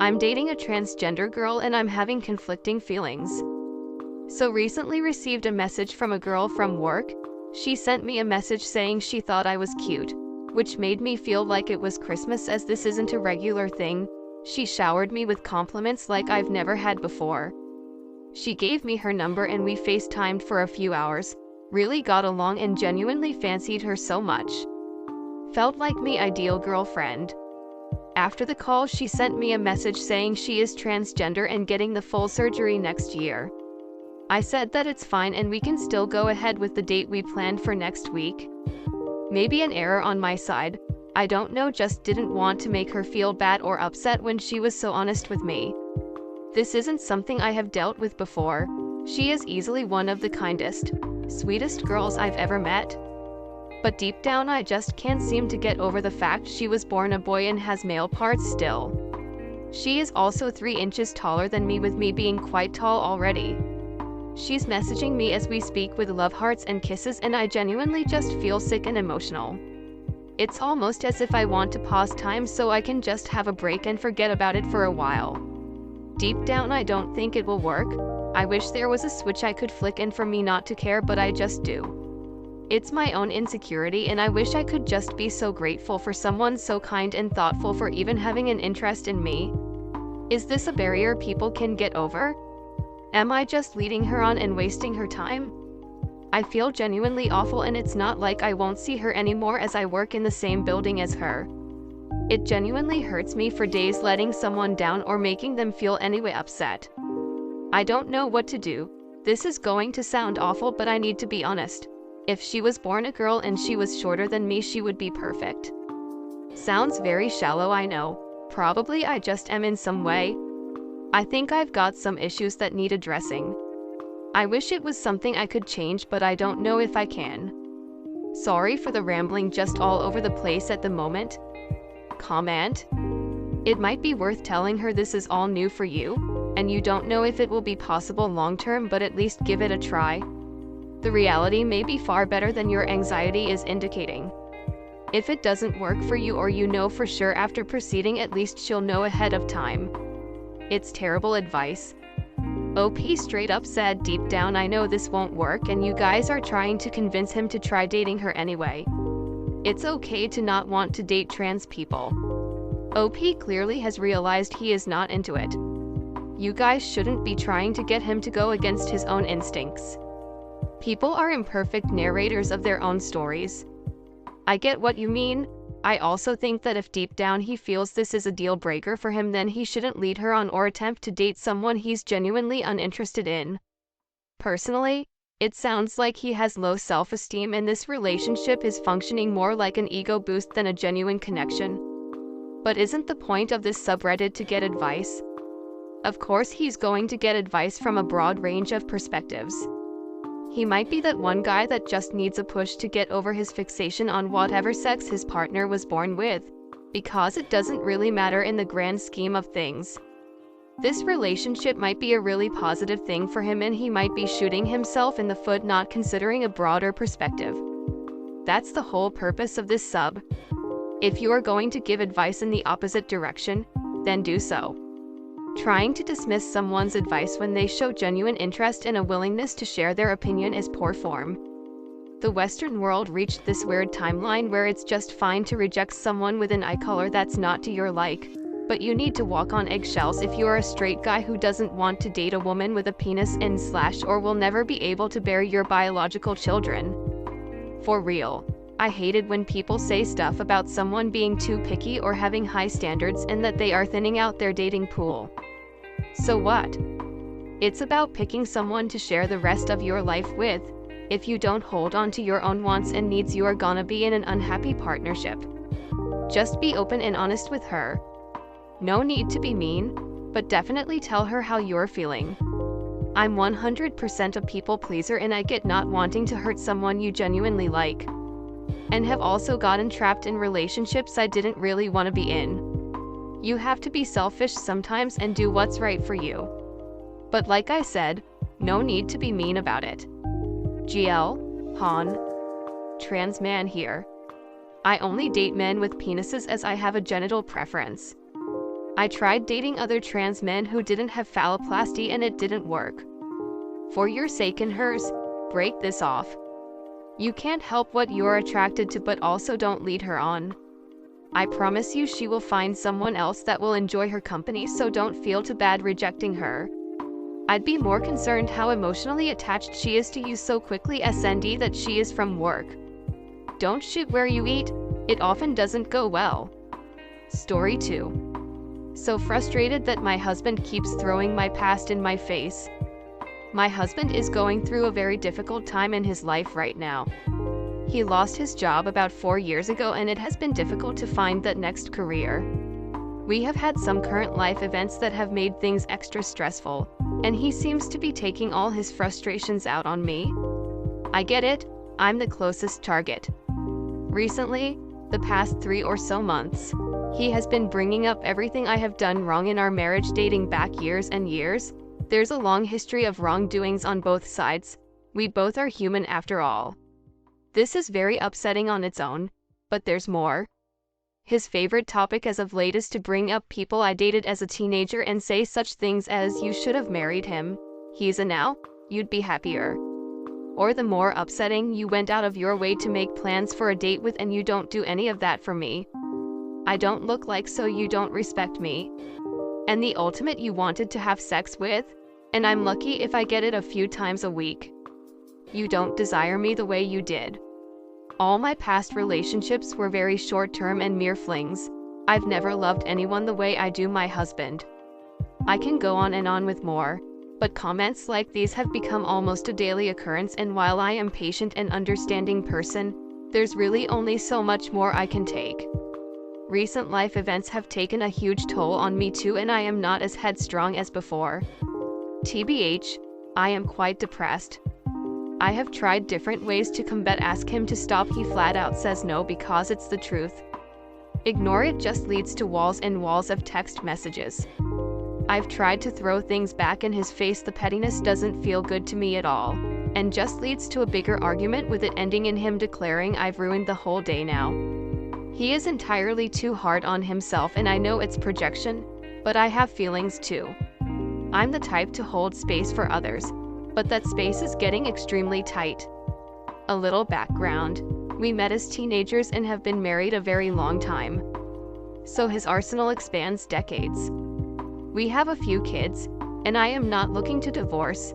I'm dating a transgender girl and I'm having conflicting feelings. So recently received a message from a girl from work. She sent me a message saying she thought I was cute, which made me feel like it was Christmas as this isn't a regular thing. She showered me with compliments like I've never had before. She gave me her number and we FaceTimed for a few hours. Really got along and genuinely fancied her so much. Felt like me ideal girlfriend. After the call, she sent me a message saying she is transgender and getting the full surgery next year. I said that it's fine and we can still go ahead with the date we planned for next week. Maybe an error on my side, I don't know, just didn't want to make her feel bad or upset when she was so honest with me. This isn't something I have dealt with before. She is easily one of the kindest, sweetest girls I've ever met. But deep down I just can't seem to get over the fact she was born a boy and has male parts still. She is also 3 inches taller than me, with me being quite tall already. She's messaging me as we speak with love hearts and kisses and I genuinely just feel sick and emotional. It's almost as if I want to pause time so I can just have a break and forget about it for a while. Deep down I don't think it will work. I wish there was a switch I could flick and for me not to care, but I just do. It's my own insecurity and I wish I could just be so grateful for someone so kind and thoughtful for even having an interest in me. Is this a barrier people can get over? Am I just leading her on and wasting her time? I feel genuinely awful and it's not like I won't see her anymore as I work in the same building as her. It genuinely hurts me for days letting someone down or making them feel anyway upset. I don't know what to do. This is going to sound awful, but I need to be honest. If she was born a girl and she was shorter than me, she would be perfect. Sounds very shallow, I know. Probably I just am in some way. I think I've got some issues that need addressing. I wish it was something I could change, but I don't know if I can. Sorry for the rambling, just all over the place at the moment. Comment? It might be worth telling her this is all new for you, and you don't know if it will be possible long term, but at least give it a try. The reality may be far better than your anxiety is indicating. If it doesn't work for you, or you know for sure after proceeding, at least she'll know ahead of time. It's terrible advice. OP straight up said, deep down I know this won't work and you guys are trying to convince him to try dating her anyway. It's okay to not want to date trans people. OP clearly has realized he is not into it. You guys shouldn't be trying to get him to go against his own instincts. People are imperfect narrators of their own stories. I get what you mean. I also think that if deep down he feels this is a deal breaker for him, then he shouldn't lead her on or attempt to date someone he's genuinely uninterested in. Personally, it sounds like he has low self-esteem and this relationship is functioning more like an ego boost than a genuine connection. But isn't the point of this subreddit to get advice? Of course he's going to get advice from a broad range of perspectives. He might be that one guy that just needs a push to get over his fixation on whatever sex his partner was born with, because it doesn't really matter in the grand scheme of things. This relationship might be a really positive thing for him and he might be shooting himself in the foot not considering a broader perspective. That's the whole purpose of this sub. If you are going to give advice in the opposite direction, then do so. Trying to dismiss someone's advice when they show genuine interest and a willingness to share their opinion is poor form. The Western world reached this weird timeline where it's just fine to reject someone with an eye color that's not to your like, but you need to walk on eggshells if you are a straight guy who doesn't want to date a woman with a penis or will never be able to bear your biological children. For real. I hated when people say stuff about someone being too picky or having high standards and that they are thinning out their dating pool. So what? It's about picking someone to share the rest of your life with. If you don't hold on to your own wants and needs, you are gonna be in an unhappy partnership. Just be open and honest with her. No need to be mean, but definitely tell her how you're feeling. I'm 100% a people pleaser and I get not wanting to hurt someone you genuinely like. And have also gotten trapped in relationships I didn't really want to be in. You have to be selfish sometimes and do what's right for you. But like I said, no need to be mean about it. GL, Han. Trans man here. I only date men with penises as I have a genital preference. I tried dating other trans men who didn't have phalloplasty and it didn't work. For your sake and hers, break this off. You can't help what you're attracted to, but also don't lead her on. I promise you she will find someone else that will enjoy her company, so don't feel too bad rejecting her. I'd be more concerned how emotionally attached she is to you so quickly, SND that she is from work. Don't shoot where you eat, it often doesn't go well. Story 2. So frustrated that my husband keeps throwing my past in my face. My husband is going through a very difficult time in his life right now. He lost his job about 4 years ago and it has been difficult to find that next career. We have had some current life events that have made things extra stressful, and he seems to be taking all his frustrations out on me. I get it, I'm the closest target. Recently, the past 3 or so months, he has been bringing up everything I have done wrong in our marriage dating back years and years. There's a long history of wrongdoings on both sides. We both are human after all. This is very upsetting on its own, but there's more. His favorite topic as of late is to bring up people I dated as a teenager and say such things as, "You should have married him. He's a now, you'd be happier." Or the more upsetting, "You went out of your way to make plans for a date with and you don't do any of that for me. I don't look like so you don't respect me." And the ultimate, "You wanted to have sex with, and I'm lucky if I get it a few times a week. You don't desire me the way you did." All my past relationships were very short-term and mere flings. I've never loved anyone the way I do my husband. I can go on and on with more, but comments like these have become almost a daily occurrence, and while I am a patient and understanding person, there's really only so much more I can take. Recent life events have taken a huge toll on me too, and I am not as headstrong as before. TBH, I am quite depressed. I have tried different ways to combat. Ask him to stop, he flat out says no because it's the truth. Ignore it just leads to walls and walls of text messages. I've tried to throw things back in his face. The pettiness doesn't feel good to me at all, and just leads to a bigger argument, with it ending in him declaring I've ruined the whole day now. He is entirely too hard on himself, and I know it's projection, but I have feelings too. I'm the type to hold space for others, but that space is getting extremely tight. A little background. We met as teenagers and have been married a very long time. So his arsenal expands decades. We have a few kids, and I am not looking to divorce.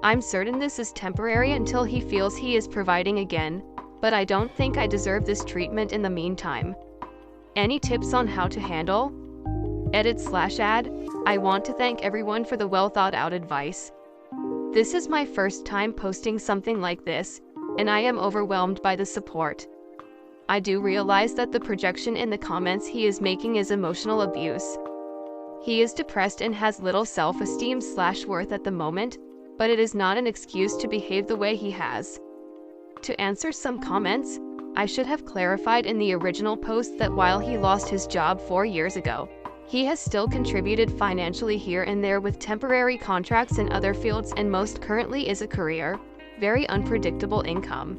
I'm certain this is temporary until he feels he is providing again, but I don't think I deserve this treatment in the meantime. Any tips on how to handle? Edit/ad. I want to thank everyone for the well thought out advice. This is my first time posting something like this, and I am overwhelmed by the support. I do realize that the projection in the comments he is making is emotional abuse. He is depressed and has little self-esteem/worth at the moment, but it is not an excuse to behave the way he has. To answer some comments, I should have clarified in the original post that while he lost his job 4 years ago, he has still contributed financially here and there with temporary contracts in other fields, and most currently is a career, very unpredictable income.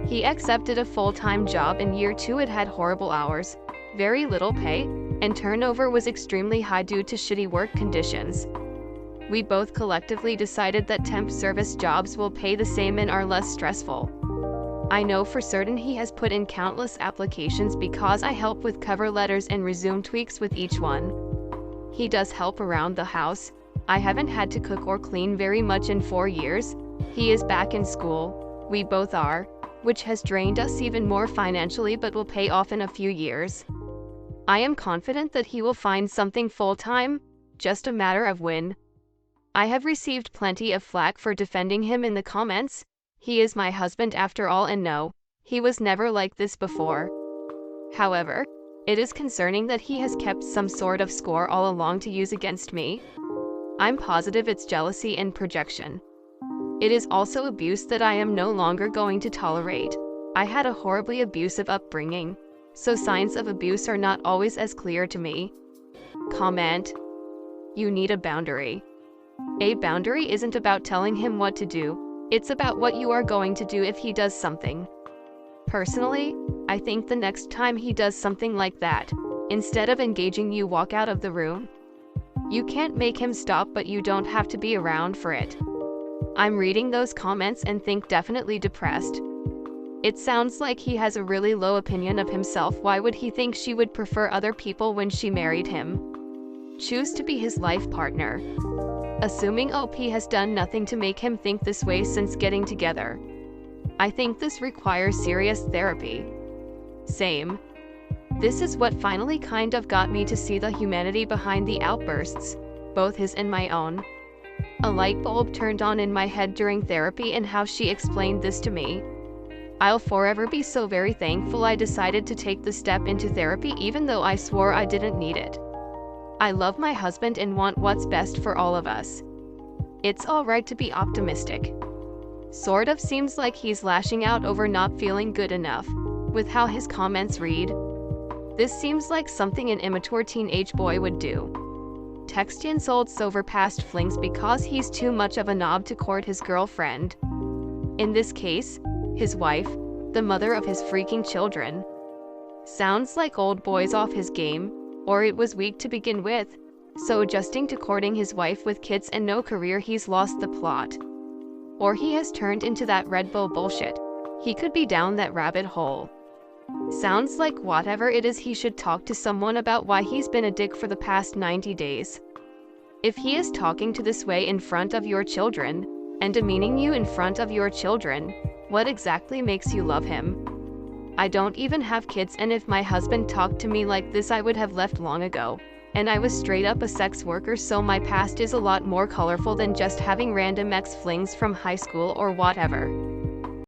He accepted a full-time job in year 2. It had horrible hours, very little pay, and turnover was extremely high due to shitty work conditions. We both collectively decided that temp service jobs will pay the same and are less stressful. I know for certain he has put in countless applications because I help with cover letters and resume tweaks with each one. He does help around the house. I haven't had to cook or clean very much in 4 years. He is back in school. We both are, which has drained us even more financially but will pay off in a few years. I am confident that he will find something full-time, just a matter of when. I have received plenty of flack for defending him in the comments. He is my husband after all, and no, he was never like this before. However, it is concerning that he has kept some sort of score all along to use against me. I'm positive it's jealousy and projection. It is also abuse that I am no longer going to tolerate. I had a horribly abusive upbringing, so signs of abuse are not always as clear to me. Comment. You need a boundary. A boundary isn't about telling him what to do. It's about what you are going to do if he does something. Personally, I think the next time he does something like that, Instead of engaging, you walk out of the room. You can't make him stop, but you don't have to be around for it. I'm reading those comments and think definitely depressed. It sounds like he has a really low opinion of himself. Why would he think she would prefer other people when she married him? Choose to be his life partner. Assuming OP has done nothing to make him think this way since getting together. I think this requires serious therapy. Same. This is what finally kind of got me to see the humanity behind the outbursts, both his and my own. A light bulb turned on in my head during therapy and how she explained this to me. I'll forever be so very thankful I decided to take the step into therapy even though I swore I didn't need it. I love my husband and want what's best for all of us. It's alright to be optimistic. Sort of seems like he's lashing out over not feeling good enough, with how his comments read. This seems like something an immature teenage boy would do. Text insults over past flings because he's too much of a knob to court his girlfriend. In this case, his wife, the mother of his freaking children. Sounds like old boy's off his game, or it was weak to begin with, so adjusting to courting his wife with kids and no career, he's lost the plot. Or he has turned into that Red Bull bullshit. He could be down that rabbit hole. Sounds like whatever it is, he should talk to someone about why he's been a dick for the past 90 days. If he is talking to this way in front of your children, and demeaning you in front of your children, what exactly makes you love him? I don't even have kids, and if my husband talked to me like this I would have left long ago. And I was straight up a sex worker, so my past is a lot more colorful than just having random ex-flings from high school or whatever.